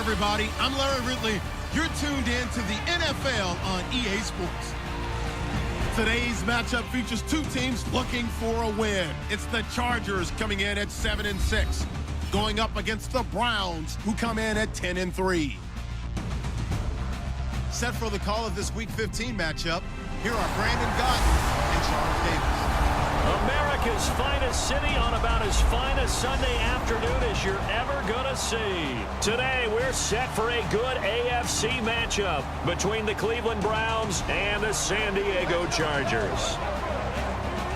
everybody. I'm Larry Ridley. You're tuned in to the NFL on EA Sports. Today's matchup features two teams looking for a win. It's the Chargers coming in at 7-6, going up against the Browns, who come in at 10-3. Set for the call of this Week 15 matchup, here are Brandon Gaudin and Charles Davis. America's finest city on about as fine a Sunday afternoon as you're ever going to see. Today, we're set for a good AFC matchup between the Cleveland Browns and the San Diego Chargers.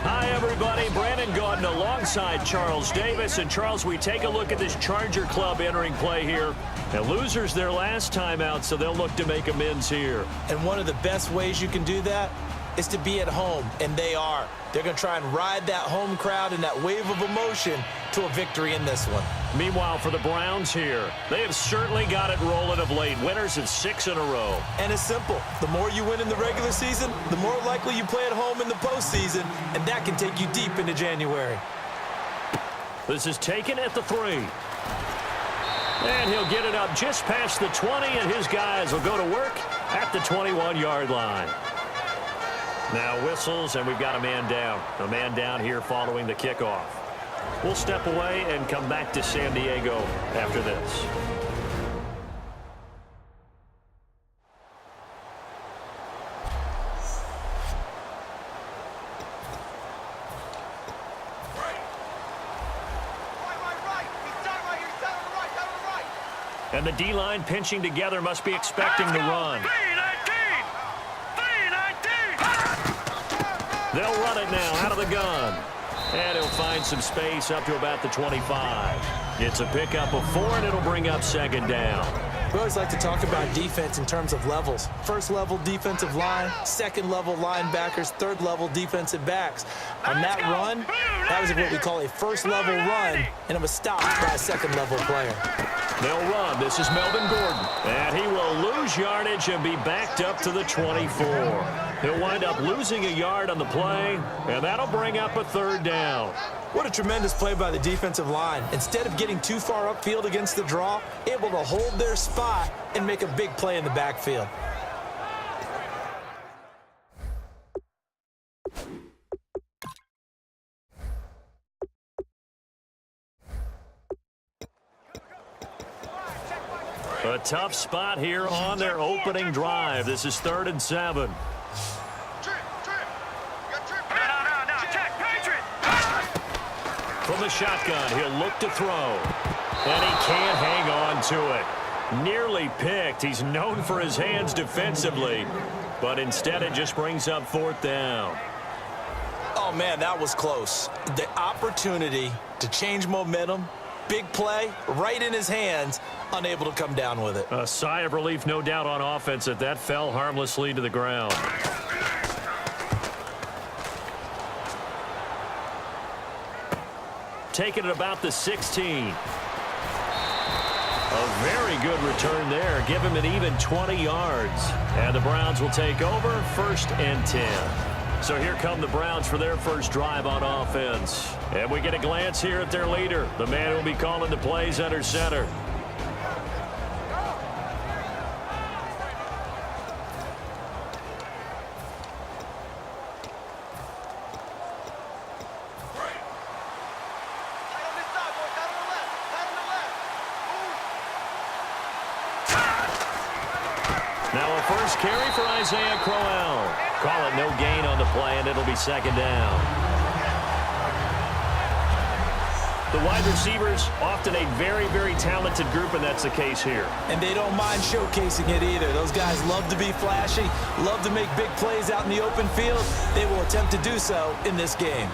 Hi, everybody. Brandon Gaudin alongside Charles Davis. And, Charles, we take a look at this Charger club entering play here. And losers their last time out, so they'll look to make amends here. And one of the best ways you can do that is to be at home, and they are. They're going to try and ride that home crowd and that wave of emotion to a victory in this one. Meanwhile, for the Browns here, they have certainly got it rolling of late. Winners of 6 in a row. And it's simple. The more you win in the regular season, the more likely you play at home in the postseason, and that can take you deep into January. This is taken at the 3. And he'll get it up just past the 20, and his guys will go to work at the 21-yard line. Now whistles, and we've got a man down. A man down here following the kickoff. We'll step away and come back to San Diego after this. And the D-line pinching together must be expecting the run. They'll run it now out of the gun. And he'll find some space up to about the 25. It's a pickup of 4, and it'll bring up second down. We always like to talk about defense in terms of levels. First level defensive line, second level linebackers, third level defensive backs. On that run, that was what we call a first level run, and it was stopped by a second level player. They'll run. This is Melvin Gordon. And he will lose yardage and be backed up to the 24. He'll wind up losing a yard on the play, and that'll bring up a third down. What a tremendous play by the defensive line. Instead of getting too far upfield against the draw, able to hold their spot and make a big play in the backfield. A tough spot here on their opening drive. This is 3rd and 7. From the shotgun, he'll look to throw. And he can't hang on to it. Nearly picked. He's known for his hands defensively. But instead, it just brings up 4th down. Oh, man, that was close. The opportunity to change momentum, big play, right in his hands, unable to come down with it. A sigh of relief, no doubt, on offense that fell harmlessly to the ground. Taking it about the 16. A very good return there. Give him an even 20 yards. And the Browns will take over 1st and 10. So here come the Browns for their first drive on offense. And we get a glance here at their leader, the man who will be calling the plays under center. Now a first carry for Isaiah Crowell. Call it no gain on the play, and it'll be 2nd down. The wide receivers, often a very, very talented group, and that's the case here. And they don't mind showcasing it either. Those guys love to be flashy, love to make big plays out in the open field. They will attempt to do so in this game.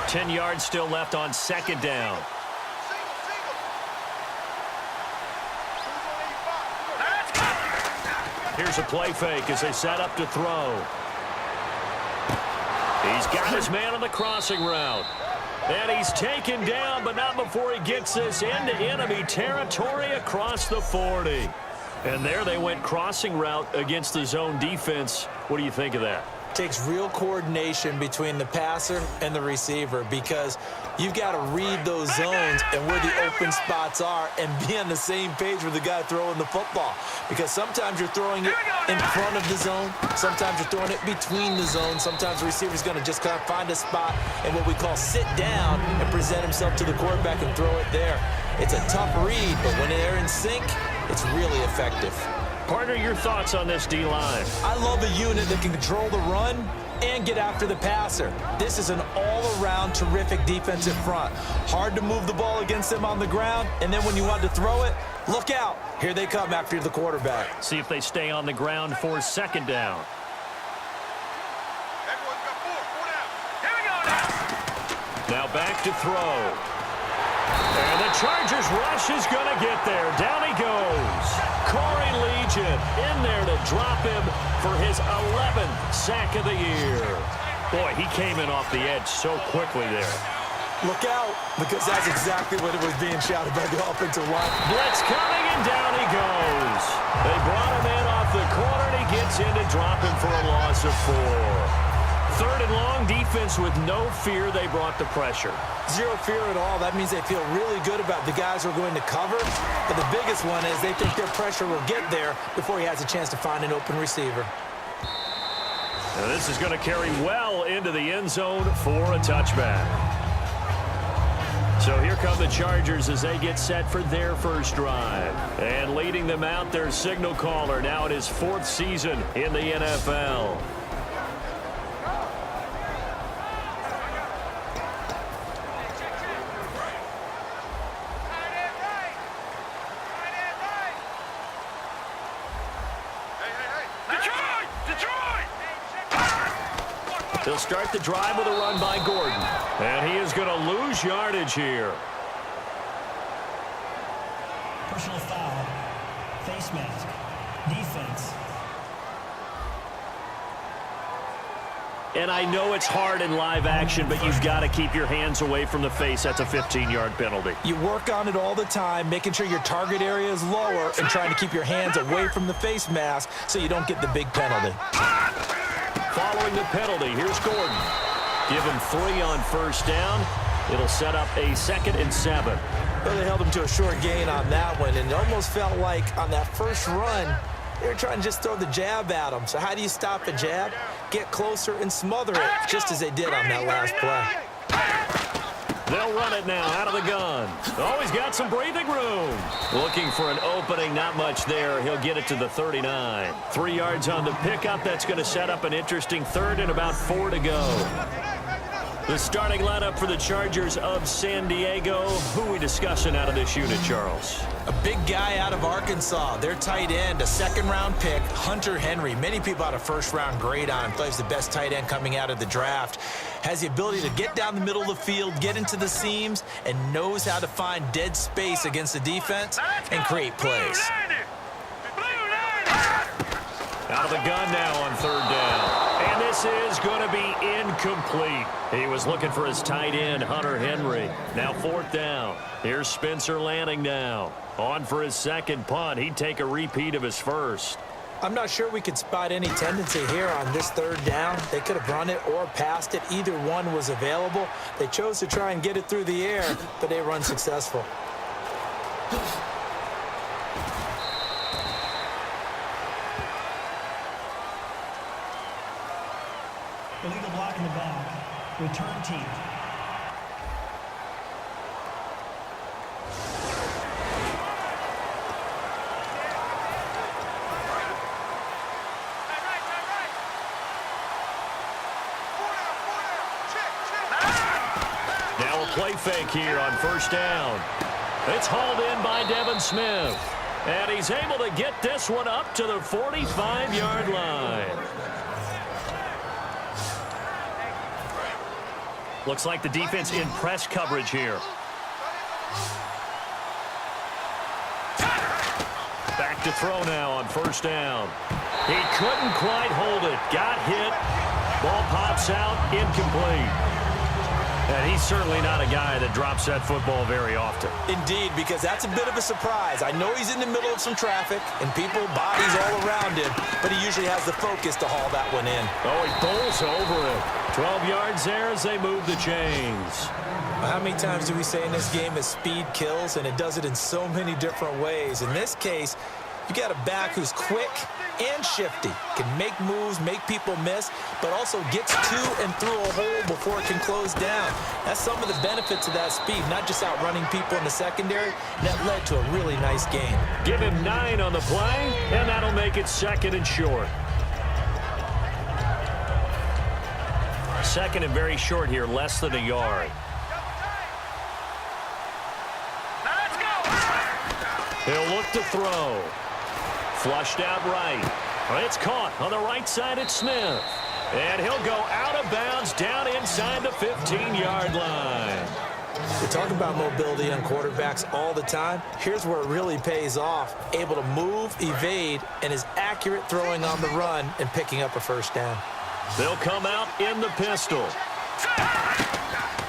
10 yards still left on 2nd down. Here's a play fake as they set up to throw. He's got his man on the crossing route. And he's taken down, but not before he gets this into enemy territory across the 40. And there they went crossing route against the zone defense. What do you think of that? takes real coordination between the passer and the receiver because you've got to read those zones and where the open spots are and be on the same page with the guy throwing the football. Because sometimes you're throwing it in front of the zone. Sometimes you're throwing it between the zones. Sometimes the receiver's going to just kind of find a spot and what we call sit down and present himself to the quarterback and throw it there. It's a tough read, but when they're in sync, it's really effective. Partner, your thoughts on this D-line? I love a unit that can control the run and get after the passer. This is an all-around terrific defensive front. Hard to move the ball against them on the ground, and then when you want to throw it, look out. Here they come after the quarterback. See if they stay on the ground for second down. Now back to throw. And the Chargers rush is going to get there. Down he goes. Corey Legion in there to drop him for his 11th sack of the year. Boy, he came in off the edge so quickly there. Look out, because that's exactly what it was being shouted by the offensive line. Blitz coming, and down he goes. They brought him in off the corner, and he gets in to drop him for a loss of 4. Third and long, defense with no fear. They brought the pressure. Zero fear at all. That means they feel really good about the guys who are going to cover. But the biggest one is they think their pressure will get there before he has a chance to find an open receiver. Now this is going to carry well into the end zone for a touchback. So here come the Chargers as they get set for their first drive. And leading them out, their signal caller, now in his 4th season in the NFL. They'll start the drive with a run by Gordon. And he is going to lose yardage here. Personal foul. Face mask. Defense. And I know it's hard in live action, but you've got to keep your hands away from the face. That's a 15-yard penalty. You work on it all the time, making sure your target area is lower and trying to keep your hands away from the face mask so you don't get the big penalty. Following the penalty, here's Gordon. Give him 3 on first down. It'll set up a 2nd and 7. Well, they held him to a short gain on that one, and it almost felt like on that first run, they were trying to just throw the jab at him. So how do you stop a jab? Get closer and smother it, just as they did on that last play. They'll run it now out of the gun. Oh, he's got some breathing room. Looking for an opening, not much there. He'll get it to the 39. 3 yards on the pickup. That's going to set up an interesting 3rd and about 4 to go. The starting lineup for the Chargers of San Diego. Who are we discussing out of this unit, Charles? A big guy out of Arkansas, their tight end, a 2nd-round pick, Hunter Henry. Many people had a 1st-round grade on him. Plays the best tight end coming out of the draft. Has the ability to get down the middle of the field, get into the seams, and knows how to find dead space against the defense and create plays. Out of the gun now on 3rd down. And this is going to be incomplete. He was looking for his tight end, Hunter Henry. Now 4th down. Here's Spencer Lanning now. On for his 2nd punt. He'd take a repeat of his 1st. I'm not sure we could spot any tendency here on this 3rd down. They could have run it or passed it. Either one was available. They chose to try and get it through the air, but they were unsuccessful. Illegal block in the back. Return team. Now a play fake here on 1st down. It's hauled in by Devin Smith. And he's able to get this one up to the 45-yard line. Looks like the defense in press coverage here. Back to throw now on 1st down. He couldn't quite hold it. Got hit. Ball pops out. Incomplete. And he's certainly not a guy that drops that football very often. Indeed, because that's a bit of a surprise. I know he's in the middle of some traffic and people, bodies all around him, but he usually has the focus to haul that one in. Oh, he bowls over it. 12 yards there as they move the chains. How many times do we say in this game that speed kills, and it does it in so many different ways? In this case, you got a back who's quick and shifty, can make moves, make people miss, but also gets to and through a hole before it can close down. That's some of the benefits of that speed, not just outrunning people in the secondary. That led to a really nice game. Give him 9 on the play, and that'll make it 2nd and short. 2nd and very short here, less than a yard. He'll look to throw. Flushed out right. It's caught on the right side at Smith. And he'll go out of bounds down inside the 15-yard line. We talk about mobility on quarterbacks all the time. Here's where it really pays off. Able to move, evade, and is accurate throwing on the run and picking up a first down. They'll come out in the pistol.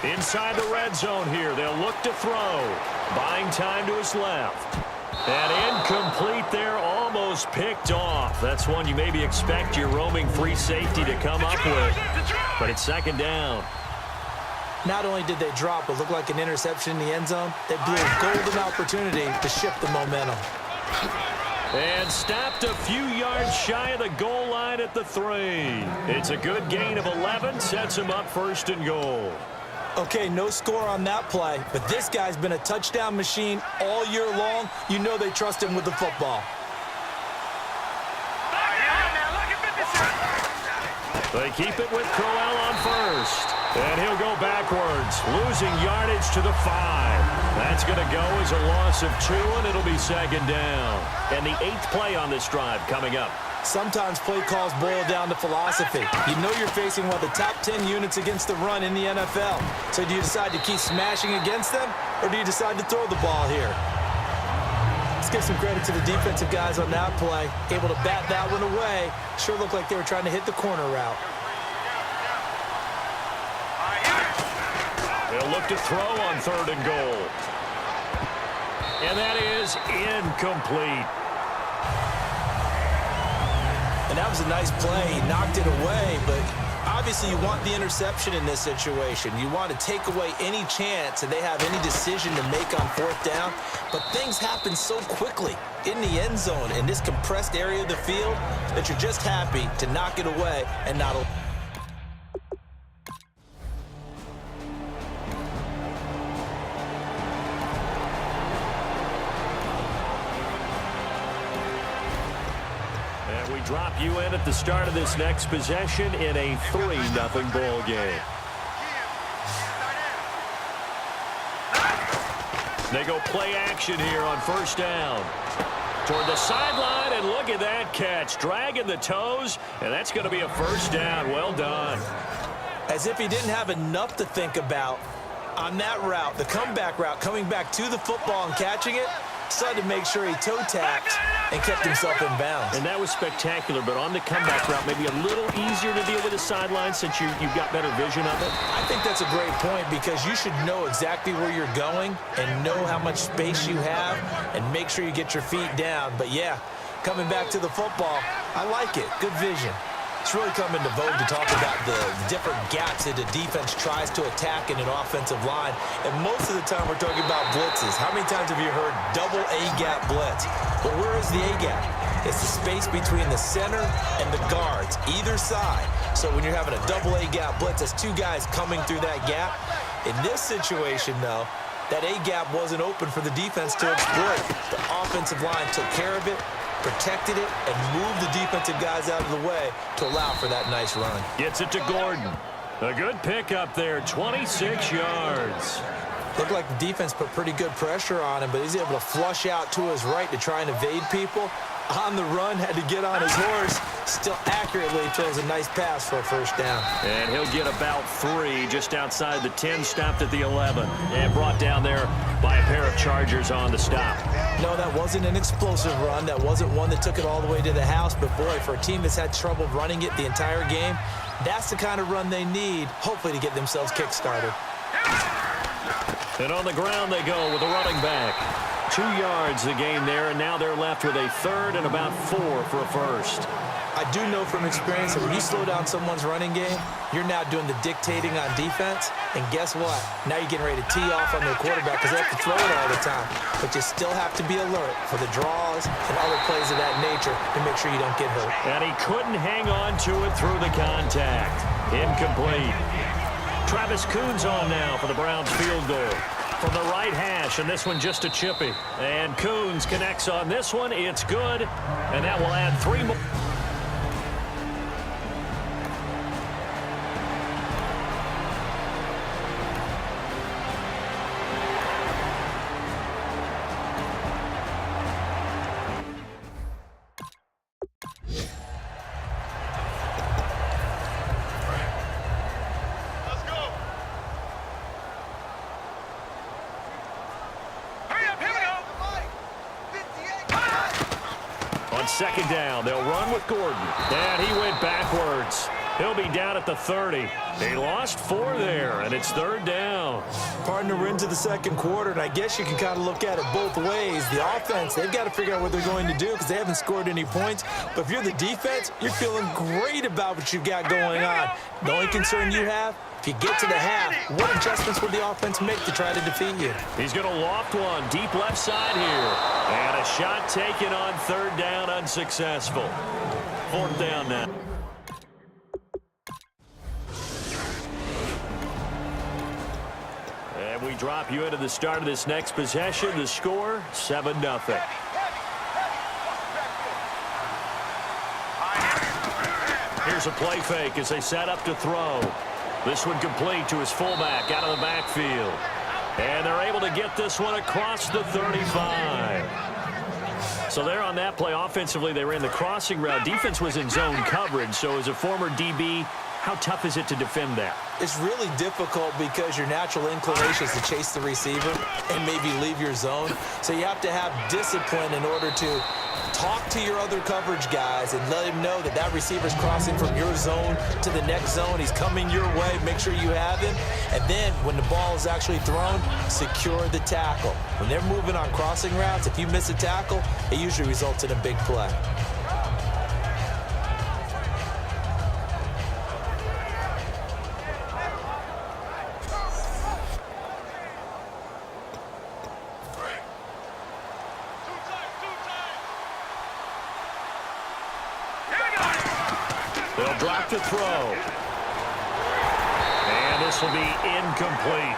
Inside the red zone here. They'll look to throw. Buying time to his left. And incomplete there, almost picked off. That's one you maybe expect your roaming free safety to come up with. But it's 2nd down. Not only did they drop what looked like an interception in the end zone, they blew a golden opportunity to shift the momentum. And stopped a few yards shy of the goal line at the 3. It's a good gain of 11, sets him up 1st and goal. Okay, no score on that play, but this guy's been a touchdown machine all year long. You know they trust him with the football. They keep it with Crowell on 1st. And he'll go backwards, losing yardage to the 5. That's going to go as a loss of 2, and it'll be 2nd down. And the 8th play on this drive coming up. Sometimes play calls boil down to philosophy. You know you're facing one of the top 10 units against the run in the NFL. So do you decide to keep smashing against them, or do you decide to throw the ball here? Let's give some credit to the defensive guys on that play. Able to bat that one away. Sure looked like they were trying to hit the corner route. They'll look to throw on 3rd and goal. And that is incomplete. And that was a nice play. He knocked it away, but obviously you want the interception in this situation. You want to take away any chance that they have any decision to make on 4th down. But things happen so quickly in the end zone in this compressed area of the field that you're just happy to knock it away and not... Drop you in at the start of this next possession in a 3-0 ball game. They go play action here on 1st down. Toward the sideline, and look at that catch. Dragging the toes, and that's going to be a 1st down. Well done. As if he didn't have enough to think about on that route, the comeback route, coming back to the football and catching it, decided to make sure he toe-tapped and kept himself in bounds. And that was spectacular, but on the comeback route, maybe a little easier to deal with the sideline since you've got better vision of it. I think that's a great point because you should know exactly where you're going and know how much space you have and make sure you get your feet down. But, yeah, coming back to the football, I like it. Good vision. It's really come into vogue to talk about the different gaps that the defense tries to attack in an offensive line. And most of the time we're talking about blitzes. How many times have you heard double A-gap blitz? Well, where is the A-gap? It's the space between the center and the guards, either side. So when you're having a double A-gap blitz, that's 2 guys coming through that gap. In this situation, though, that A-gap wasn't open for the defense to exploit. The offensive line took care of it, protected it, and moved the defensive guys out of the way to allow for that nice run. Gets it to Gordon. A good pickup there, 26 yards. Looked like the defense put pretty good pressure on him, but he's able to flush out to his right to try and evade people. On the run, had to get on his horse. Still accurately throws a nice pass for a 1st down. And he'll get about 3 just outside the 10, stopped at the 11. And brought down there by a pair of Chargers on the stop. No, that wasn't an explosive run. That wasn't one that took it all the way to the house. But, boy, for a team that's had trouble running it the entire game, that's the kind of run they need, hopefully, to get themselves kick-started. And on the ground they go with a running back. 2 yards the gain there, and now they're left with a third and about 4 for a first. I do know from experience that when you slow down someone's running game, you're now doing the dictating on defense. And guess what? Now you're getting ready to tee off on their quarterback because they have to throw it all the time. But you still have to be alert for the draws and other plays of that nature to make sure you don't get hurt. And he couldn't hang on to it through the contact. Incomplete. Travis Coons on now for the Browns field goal. From the right hash, and this one just a chippy. And Coons connects on this one. It's good. And that will add 3 more. Second down, they'll run with Gordon. And he went backwards. He'll be down at the 30. They lost 4 there, and it's 3rd down. Partner, we're into the second quarter, and I guess you can kind of look at it both ways. The offense, they've got to figure out what they're going to do because they haven't scored any points. But if you're the defense, you're feeling great about what you've got going on. The only concern you have, if you get to the half, what adjustments would the offense make to try to defeat you? He's going to loft one deep left side here. And a shot taken on 3rd down, unsuccessful. 4th down now. And we drop you into the start of this next possession. The score, 7-0. Here's a play fake as they set up to throw. This one complete to his fullback out of the backfield. And they're able to get this one across the 35. So there on that play, offensively, they ran the crossing route. Defense was in zone coverage. So as a former DB, how tough is it to defend that? It's really difficult because your natural inclination is to chase the receiver and maybe leave your zone. So you have to have discipline in order to talk to your other coverage guys and let him know that that receiver's crossing from your zone to the next zone. He's coming your way. Make sure you have him. And then when the ball is actually thrown, secure the tackle. When they're moving on crossing routes, if you miss a tackle, it usually results in a big play. They'll drop to throw. And this will be incomplete.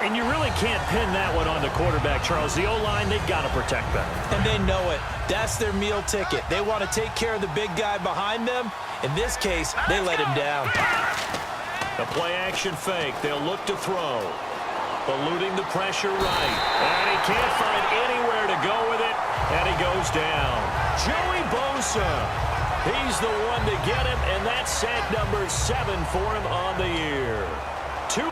And you really can't pin that one on the quarterback, Charles. The O-line, they've got to protect that. And they know it. That's their meal ticket. They want to take care of the big guy behind them. In this case, they let him down. The play-action fake. They'll look to throw. Eluding the pressure right. And he can't find anywhere to go with it. And he goes down. Joey Bosa. He's the one to get him, and that's sack number 7 for him on the year. 2.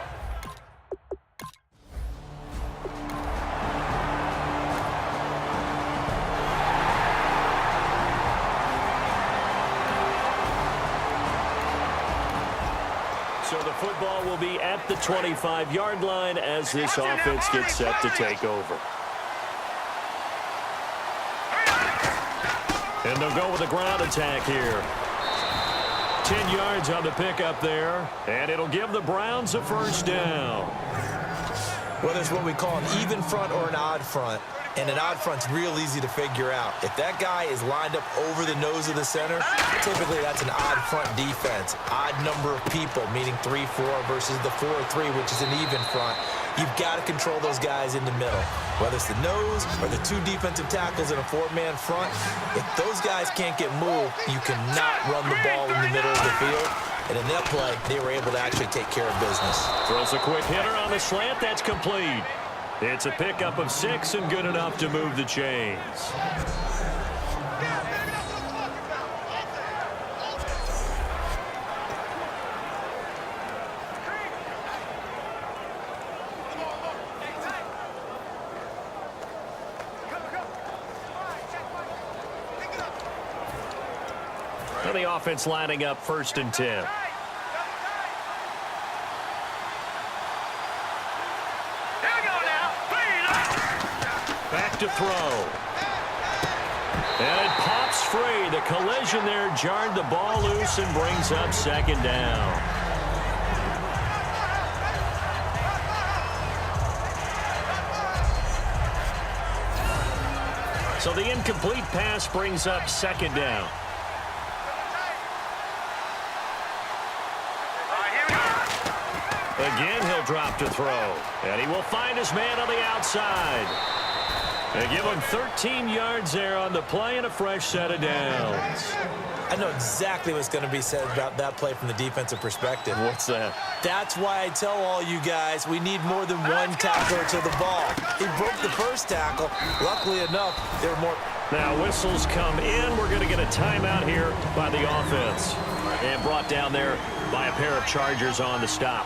So the football will be at the 25-yard line as this offense gets set to take over. And they'll go with a ground attack here. 10 yards on the pickup there. And it'll give the Browns a first down. Whether it's what we call an even front or an odd front, and an odd front's real easy to figure out. If that guy is lined up over the nose of the center, typically that's an odd front defense. Odd number of people, meaning 3-4 versus the 4-3, which is an even front. You've got to control those guys in the middle. Whether it's the nose or the 2 defensive tackles in a 4-man front, if those guys can't get moved, you cannot run the ball in the middle of the field. And in that play, they were able to actually take care of business. Throws a quick hitter on the slant. That's complete. It's a pickup of 6 and good enough to move the chains. And the offense lining up 1st and 10. to throw. And it pops free. The collision there jarred the ball loose and brings up second down. So the incomplete pass brings up second down. Again, he'll drop to throw. And he will find his man on the outside. They give him 13 yards there on the play and a fresh set of downs. I know exactly what's going to be said about that play from the defensive perspective. What's that? That's why I tell all you guys we need more than one tackler to the ball. He broke the first tackle. Luckily enough, there were more. Now whistles come in. We're going to get a timeout here by the offense. And brought down there by a pair of Chargers on the stop.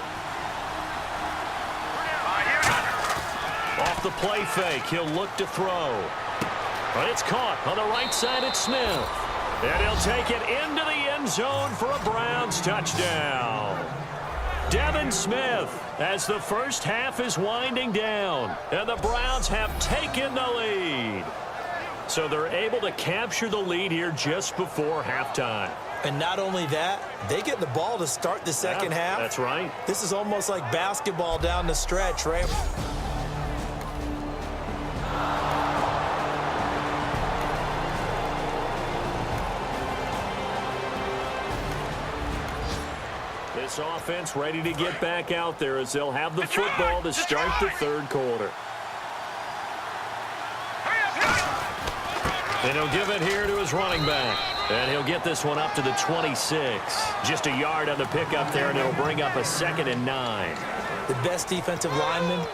Off the play fake, he'll look to throw. But it's caught on the right side at Smith. And he'll take it into the end zone for a Browns touchdown. Devin Smith, as the first half is winding down, and the Browns have taken the lead. So they're able to capture the lead here just before halftime. And not only that, they get the ball to start the second half. That's right. This is almost like basketball down the stretch, right? This offense ready to get back out there as they'll have the football to start the third quarter. And he'll give it here to his running back. And he'll get this one up to the 26. Just a yard on the pickup there, and it'll bring up a 2nd and 9. The best defensive linemen,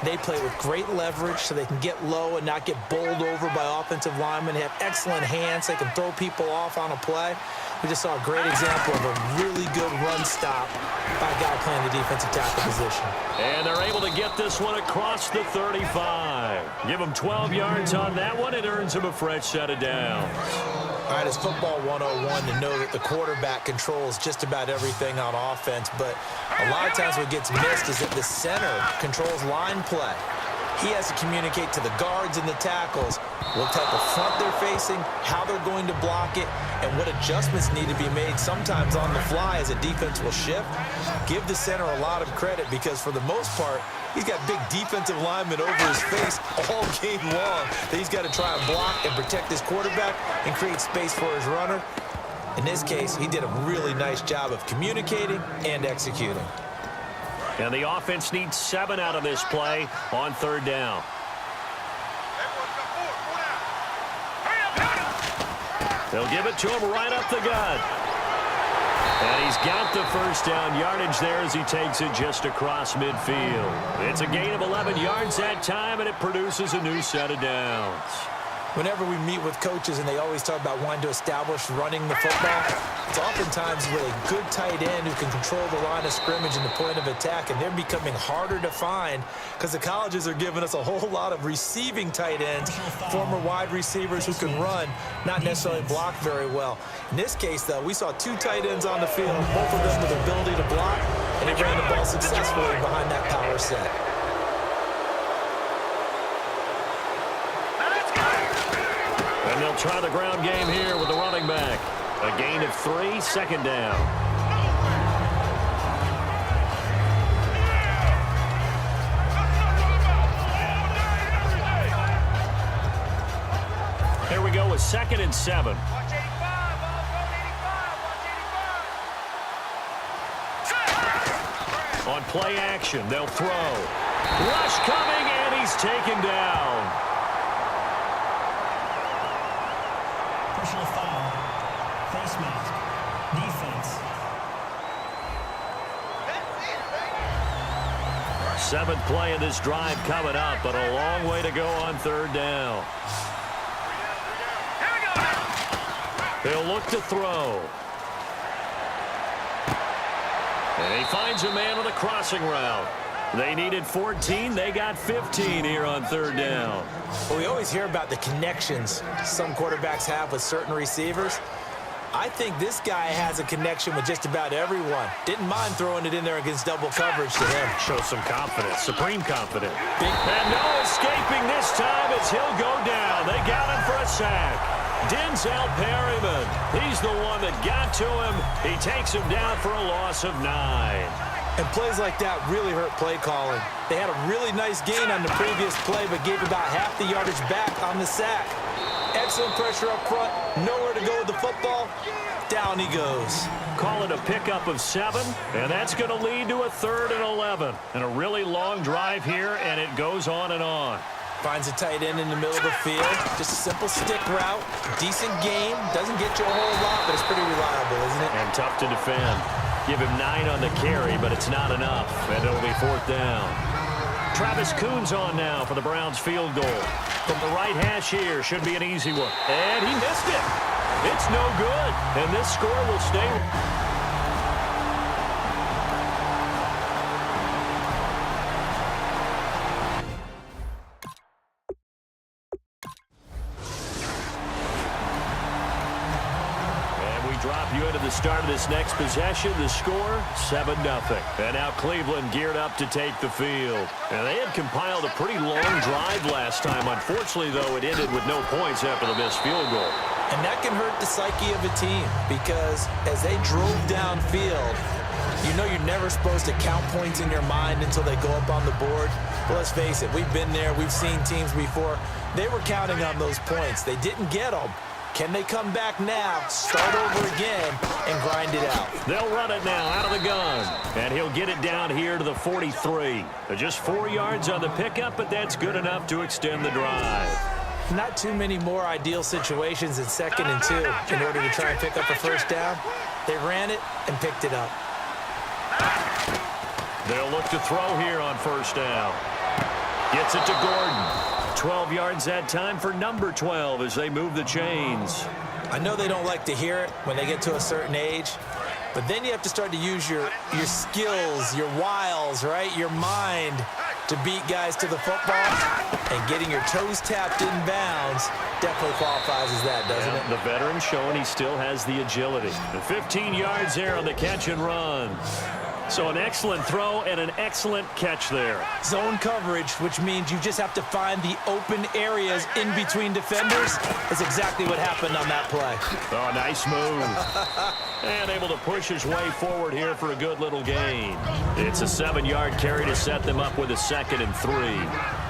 they play with great leverage so they can get low and not get bowled over by offensive linemen. They have excellent hands. They can throw people off on a play. We just saw a great example of a really good run stop by a guy playing the defensive tackle position. And they're able to get this one across the 35. Give them 12 yards on that one. It earns him a fresh set of downs. All right, it's football 101 to know that the quarterback controls just about everything on offense, but a lot of times what gets missed is that the center controls line play. He has to communicate to the guards and the tackles what type of front they're facing, how they're going to block it, and what adjustments need to be made sometimes on the fly as a defense will shift. Give the center a lot of credit because for the most part, he's got big defensive linemen over his face all game long that he's got to try and block and protect his quarterback and create space for his runner. In this case, he did a really nice job of communicating and executing. And the offense needs 7 out of this play on third down. They'll give it to him right up the gut. And he's got the first down yardage there as he takes it just across midfield. It's a gain of 11 yards that time, and it produces a new set of downs. Whenever we meet with coaches and they always talk about wanting to establish running the football, it's oftentimes with a good tight end who can control the line of scrimmage and the point of attack, and they're becoming harder to find because the colleges are giving us a whole lot of receiving tight ends, former wide receivers who can run, not necessarily block very well. In this case, though, we saw 2 tight ends on the field, both of them with the ability to block, and they ran the ball successfully behind that power set. And they'll try the ground game here with the running back. A gain of 3, second down. Here we go with 2nd and 7. On play action, they'll throw. Rush coming, and he's taken down. Personal foul. Face mask. Defense. 7th play of this drive coming up, but a long way to go on third down. He'll look to throw. And he finds a man with a crossing route. They needed 14. They got 15 here on third down. Well, we always hear about the connections some quarterbacks have with certain receivers. I think this guy has a connection with just about everyone. Didn't mind throwing it in there against double coverage to him. Shows some confidence, supreme confidence. And no escaping this time as he'll go down. They got him for a sack. Denzel Perryman, he's the one that got to him. He takes him down for a loss of 9. And plays like that really hurt play calling. They had a really nice gain on the previous play, but gave about half the yardage back on the sack. Excellent pressure up front, nowhere to go with the football. Down he goes. Call it a pickup of 7, and that's going to lead to a 3rd and 11. And a really long drive here, and it goes on and on. Finds a tight end in the middle of the field. Just a simple stick route. Decent game. Doesn't get you a whole lot, but it's pretty reliable, isn't it? And tough to defend. Give him 9 on the carry, but it's not enough, and it'll be 4th down. Travis Coons on now for the Browns field goal. From the right hash here, should be an easy one. And he missed it. It's no good, and this score will stay. Drop you into the start of this next possession. The score, 7-0. And now Cleveland geared up to take the field. And they had compiled a pretty long drive last time. Unfortunately, though, it ended with no points after the missed field goal. And that can hurt the psyche of a team because as they drove downfield, you know you're never supposed to count points in your mind until they go up on the board. But let's face it, we've been there. We've seen teams before. They were counting on those points. They didn't get them. Can they come back now, start over again, and grind it out? They'll run it now out of the gun. And he'll get it down here to the 43. Just 4 yards on the pickup, but that's good enough to extend the drive. Not too many more ideal situations in 2nd and 2 in order to try and pick up a first down. They ran it and picked it up. They'll look to throw here on 1st down. Gets it to Gordon. 12 yards that time for number 12 as they move the chains. I know they don't like to hear it when they get to a certain age, but then you have to start to use your skills, your wiles, right? Your mind to beat guys to the football, and getting your toes tapped in bounds definitely qualifies as that, doesn't it? The veteran showing he still has the agility. The 15 yards there on the catch and run. So an excellent throw and an excellent catch there. Zone coverage, which means you just have to find the open areas in between defenders. That's exactly what happened on that play. Oh, nice move. And able to push his way forward here for a good little gain. It's a 7-yard carry to set them up with a 2nd and 3.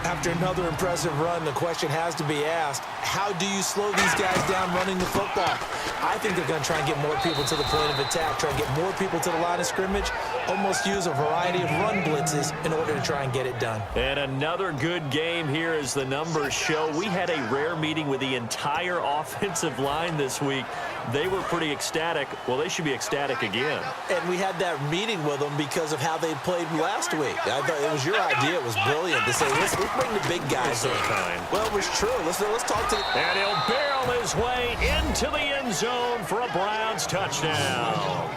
After another impressive run, the question has to be asked, how do you slow these guys down running the football? I think they're going to try and get more people to the point of attack, try and get more people to the line of scrimmage, almost use a variety of run blitzes in order to try and get it done. And another good game here as the numbers show. We had a rare meeting with the entire offensive line this week. They were pretty ecstatic. Well, they should be ecstatic again. And we had that meeting with them because of how they played last week. I thought it was your idea. It was brilliant to say, let's bring the big guys in. Well, it was true. Let's talk to the... And he'll barrel his way into the end zone for a Browns touchdown.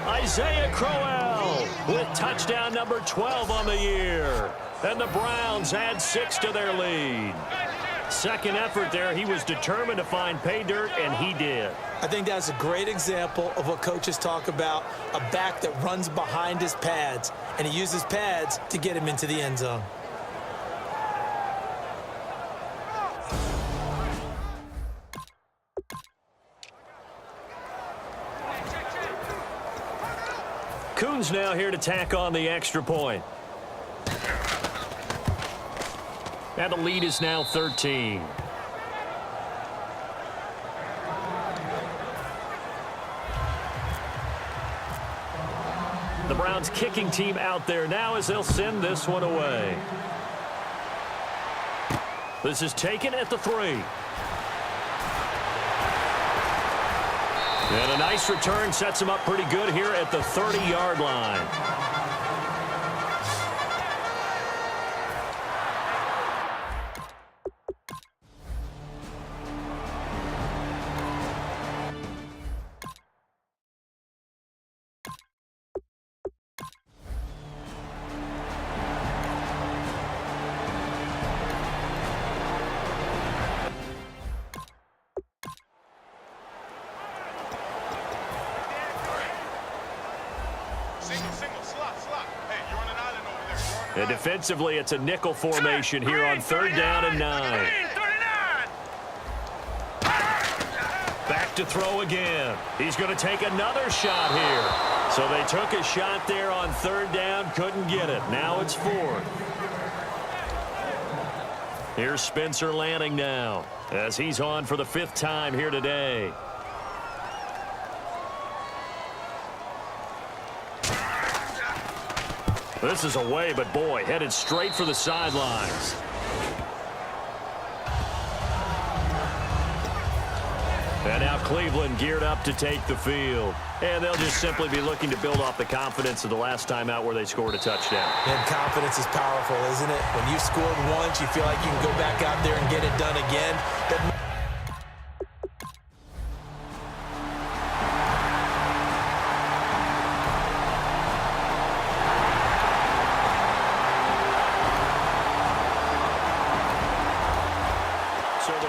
Isaiah Crowell with touchdown number 12 on the year. And the Browns add 6 to their lead. Second effort there, he was determined to find pay dirt, and he did. I think that's a great example of what coaches talk about, a back that runs behind his pads, and he uses pads to get him into the end zone. Coons now here to tack on the extra point. And the lead is now 13. The Browns kicking team out there now as they'll send this one away. This is taken at the 3. And a nice return sets him up pretty good here at the 30-yard line. And defensively, it's a nickel formation here on 3rd down and 9. Back to throw again. He's going to take another shot here. So they took a shot there on 3rd down, couldn't get it. Now it's 4th. Here's Spencer Lanning now as he's on for the 5th time here today. This is away, but boy, headed straight for the sidelines. And now Cleveland geared up to take the field. And they'll just simply be looking to build off the confidence of the last time out where they scored a touchdown. And confidence is powerful, isn't it? When you've scored once, you feel like you can go back out there and get it done again.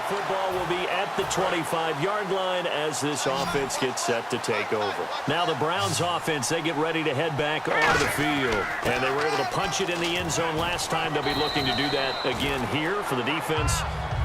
Football will be at the 25-yard line as this offense gets set to take over. Now the Browns offense, they get ready to head back onto the field. And they were able to punch it in the end zone last time. They'll be looking to do that again here for the defense.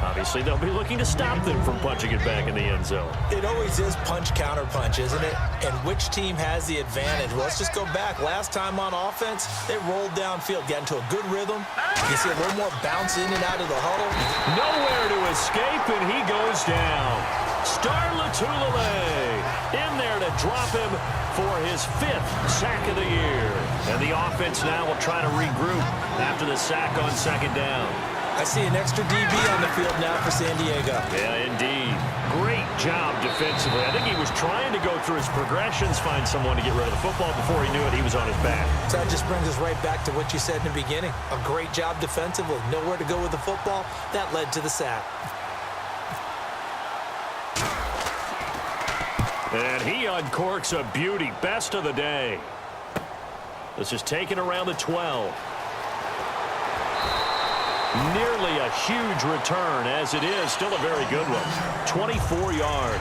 Obviously, they'll be looking to stop them from punching it back in the end zone. It always is punch-counter-punch, isn't it? And which team has the advantage? Well, let's just go back. Last time on offense, they rolled downfield, got into a good rhythm. You see a little more bounce in and out of the huddle. Nowhere to escape, and he goes down. Star Latulippe in there to drop him for his 5th sack of the year. And the offense now will try to regroup after the sack on 2nd down. I see an extra DB on the field now for San Diego. Yeah, indeed. Great job defensively. I think he was trying to go through his progressions, find someone to get rid of the football. Before he knew it, he was on his back. So that just brings us right back to what you said in the beginning. A great job defensively. Nowhere to go with the football. That led to the sack. And he uncorks a beauty. Best of the day. This is taken around the 12. Nearly a huge return, as it is. Still a very good one. 24 yards.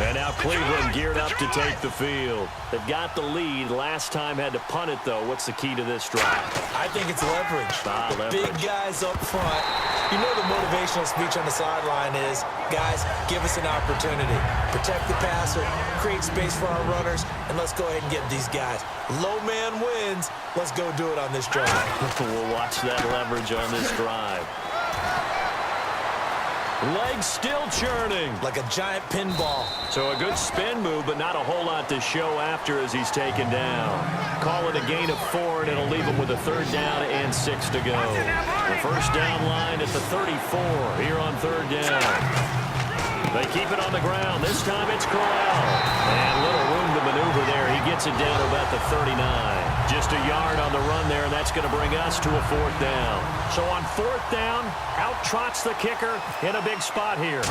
And now Cleveland geared up to take the field. They've got the lead. Last time had to punt it, though. What's the key to this drive? I think it's leverage. Leverage. Big guys up front. You know the motivational speech on the sideline is, guys, give us an opportunity. Protect the passer, create space for our runners, and let's go ahead and get these guys. Low man wins. Let's go do it on this drive. We'll watch that leverage on this drive. Legs still churning. Like a giant pinball. So a good spin move, but not a whole lot to show after as he's taken down. Call it a gain of 4, and it'll leave him with a 3rd down and 6 to go. The first down line at the 34 here on 3rd down. They keep it on the ground. This time it's Corral. And little room to maneuver there. He gets it down to about the 39. Just a yard on the run there, and that's going to bring us to a 4th down. So on 4th down, out trots the kicker in a big spot here.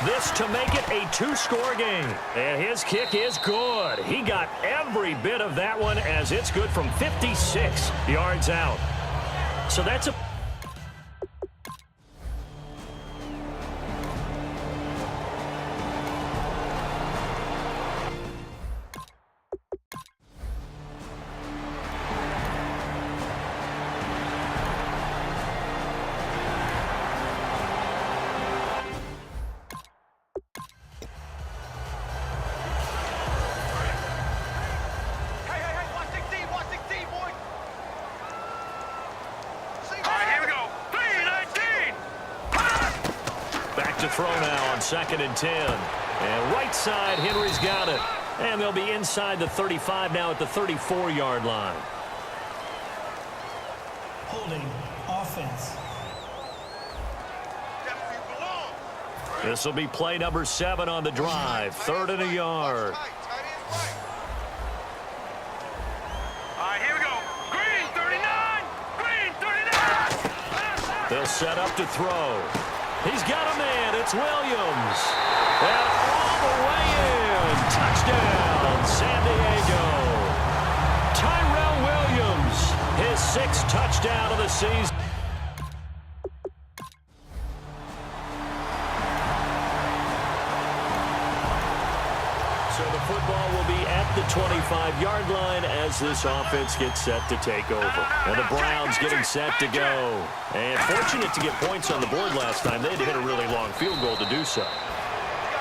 This to make it a 2-score game. And his kick is good. He got every bit of that one as it's good from 56 yards out. So that's a... to throw now on 2nd and 10. And right side, Henry's got it. And they'll be inside the 35 now at the 34-yard line. Holding offense. This will be play number 7 on the drive. 3rd and a yard. Here we go. Green 39. Green 39. They'll set up to throw. He's got a man. It's Williams. And all the way in. Touchdown, San Diego. Tyrell Williams, his 6th touchdown of the season. So the football will be at the 25-yard line as this offense gets set to take over. And the Browns getting set to go. And fortunate to get points on the board last time. They had to hit a really long field goal to do so.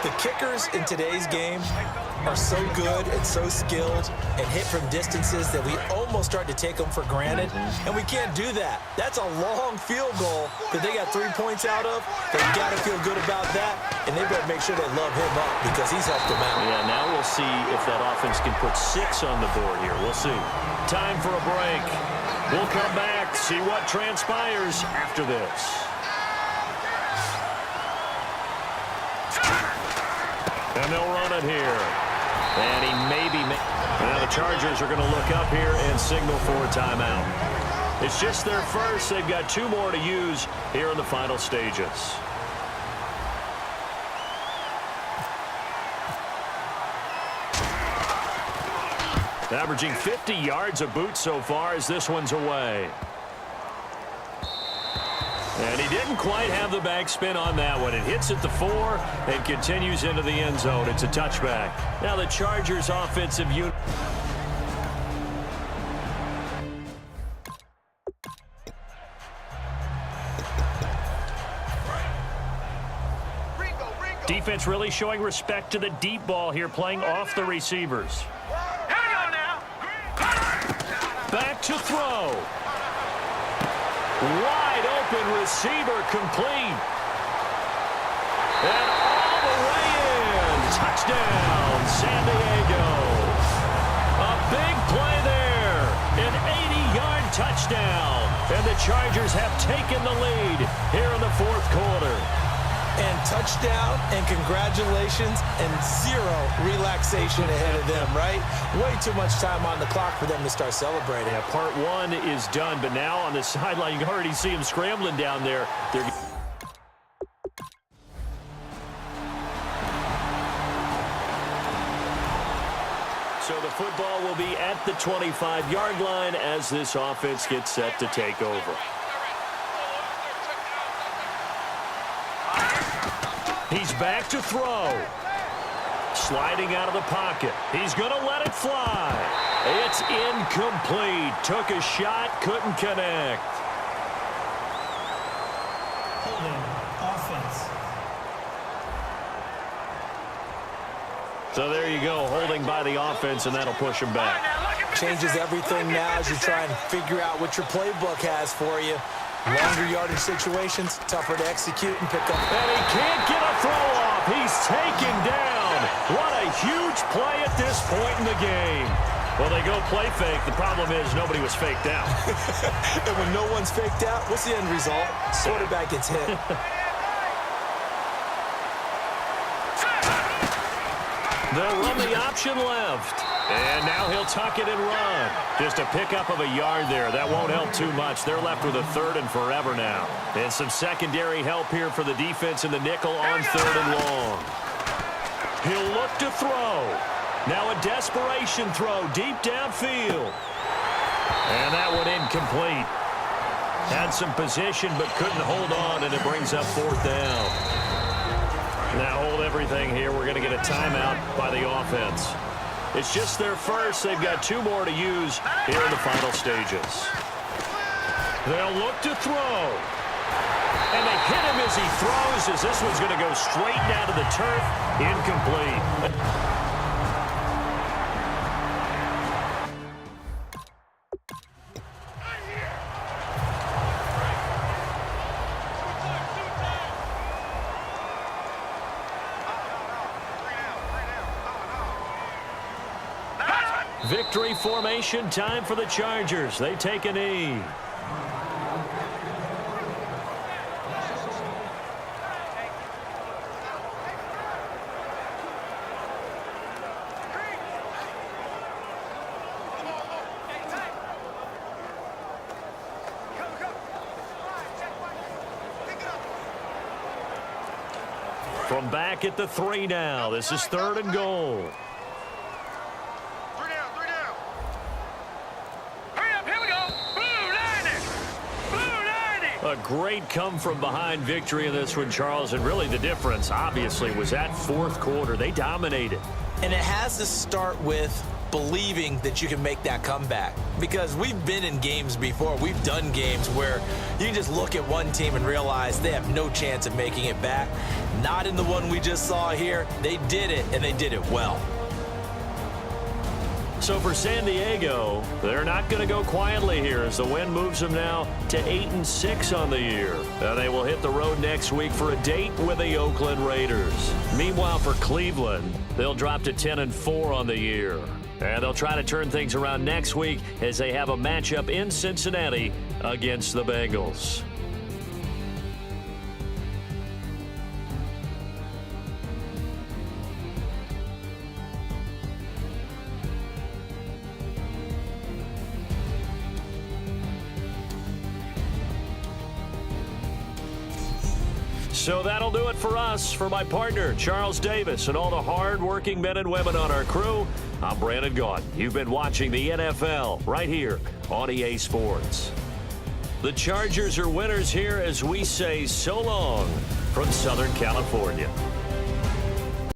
The kickers in today's game are so good and so skilled and hit from distances that we almost start to take them for granted, and we can't do that. That's a long field goal that they got 3 points out of. They've got to feel good about that, and they better make sure they love him up because he's helped them out. Yeah, now we'll see if that offense can put 6 on the board here. We'll see. Time for a break. We'll come back, see what transpires after this. And they'll run it here. And he now the Chargers are going to look up here and signal for a timeout. It's just their first. They've got 2 more to use here in the final stages. Averaging 50 yards a boot so far as this one's away. And he didn't quite have the backspin on that one. It hits at the 4 and continues into the end zone. It's a touchback. Now the Chargers offensive unit. Defense really showing respect to the deep ball here, playing off the receivers. Back to throw. Wide open receiver complete. And all the way in. Touchdown, San Diego. A big play there. An 80-yard touchdown. And the Chargers have taken the lead here in the 4th quarter. And touchdown and congratulations and 0 relaxation ahead of them, right? Way too much time on the clock for them to start celebrating. Yeah, part 1 is done, but now on the sideline, you can already see him scrambling down there. So the football will be at the 25-yard line as this offense gets set to take over. He's back to throw. Sliding out of the pocket. He's going to let it fly. It's incomplete. Took a shot, couldn't connect. Holding offense. So there you go, holding by the offense, and that'll push him back. Changes everything now as you try and figure out what your playbook has for you. Longer yardage situations, tougher to execute and pick up. And he can't get a throw off. He's taken down. What a huge play at this point in the game. Well, they go play fake. The problem is nobody was faked out. And when no one's faked out, what's the end result? Quarterback gets hit. They'll run the option left. And now he'll tuck it and run. Just a pickup of a yard there. That won't help too much. They're left with a 3rd and forever now. And some secondary help here for the defense in the nickel on 3rd and long. He'll look to throw. Now a desperation throw deep downfield. And that one incomplete. Had some position but couldn't hold on, and it brings up 4th down. Now hold everything here. We're going to get a timeout by the offense. It's just their first. They've got 2 more to use here in the final stages. They'll look to throw. And they hit him as he throws, as this one's going to go straight down to the turf. Incomplete. Victory formation time for the Chargers. They take a knee. From back at the 3 now. This is 3rd and goal. A great come-from-behind victory in this one, Charles. And really the difference, obviously, was that 4th quarter. They dominated. And it has to start with believing that you can make that comeback. Because we've been in games before. We've done games where you can just look at one team and realize they have no chance of making it back. Not in the one we just saw here. They did it, and they did it well. So for San Diego, they're not going to go quietly here as the win moves them now to 8-6 on the year. They will hit the road next week for a date with the Oakland Raiders. Meanwhile, for Cleveland, they'll drop to 10-4 on the year. And they'll try to turn things around next week as they have a matchup in Cincinnati against the Bengals. So that'll do it for us. For my partner, Charles Davis, and all the hard-working men and women on our crew, I'm Brandon Gaudin. You've been watching the NFL right here on EA Sports. The Chargers are winners here as we say so long from Southern California.